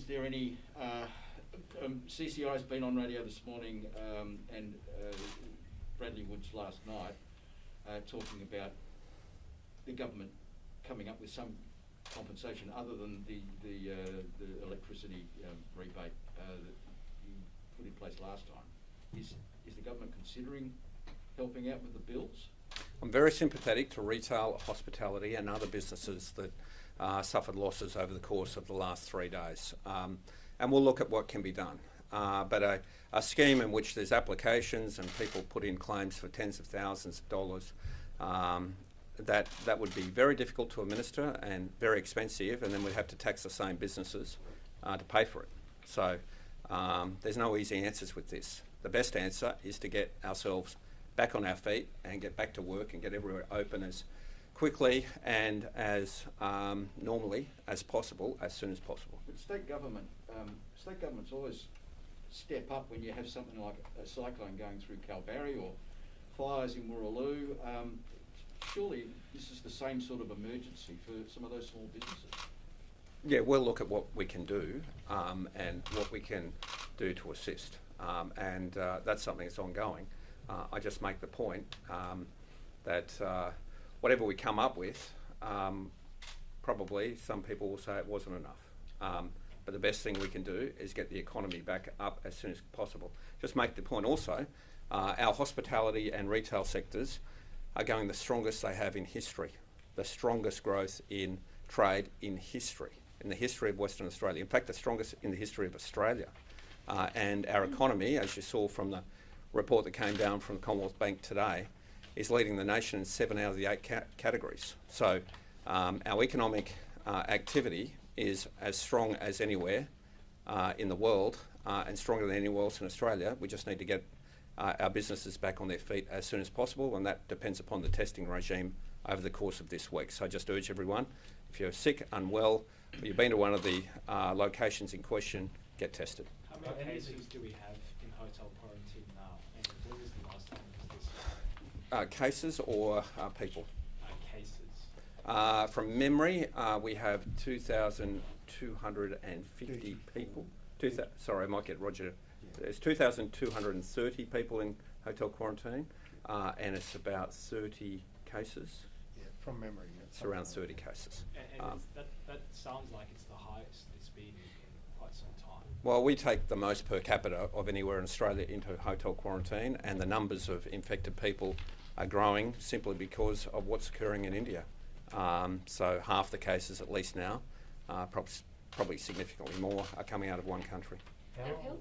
there any, CCI's been on radio this morning and Bradley Woods last night talking about the government coming up with some compensation other than the electricity rebate that you put in place last time. Is the government considering helping out with the bills? I'm very sympathetic to retail, hospitality and other businesses that suffered losses over the course of the last 3 days. And we'll look at what can be done. But a scheme in which there's applications and people put in claims for tens of thousands of dollars, that would be very difficult to administer and very expensive, and then we'd have to tax the same businesses to pay for it. So there's no easy answers with this. The best answer is to get ourselves back on our feet and get back to work and get everywhere open as quickly and as normally as possible, as soon as possible. But state governments always step up when you have something like a cyclone going through Kalbarri or fires in Mooraloo. Surely this is the same sort of emergency for some of those small businesses. Yeah, we'll look at what we can do and what we can do to assist. And that's something that's ongoing. I just make the point that whatever we come up with, probably some people will say it wasn't enough. But the best thing we can do is get the economy back up as soon as possible. Just make the point also, our hospitality and retail sectors are going the strongest they have in history, the strongest growth in trade in history, in the history of Western Australia. In fact, the strongest in the history of Australia. And our economy, as you saw from the report that came down from the Commonwealth Bank today, is leading the nation in 7 out of the 8 categories. So our economic activity is as strong as anywhere in the world and stronger than anywhere else in Australia. We just need to get our businesses back on their feet as soon as possible, and that depends upon the testing regime over the course of this week. So I just urge everyone, if you're sick, unwell, or you've been to one of the locations in question, get tested. How many cases do we have in hotel quarantine now? And when was the last time it was this? Cases or people? Cases. From memory, we have 2,250 people. Sorry, I might get Roger. There's 2,230 people in hotel quarantine, and it's about 30 cases. Yeah, from memory. It's around 30 cases. And that sounds like it's the highest it's been in quite some time. Well, we take the most per capita of anywhere in Australia into hotel quarantine, and the numbers of infected people are growing simply because of what's occurring in India. So half the cases, at least now, probably significantly more, are coming out of one country. How long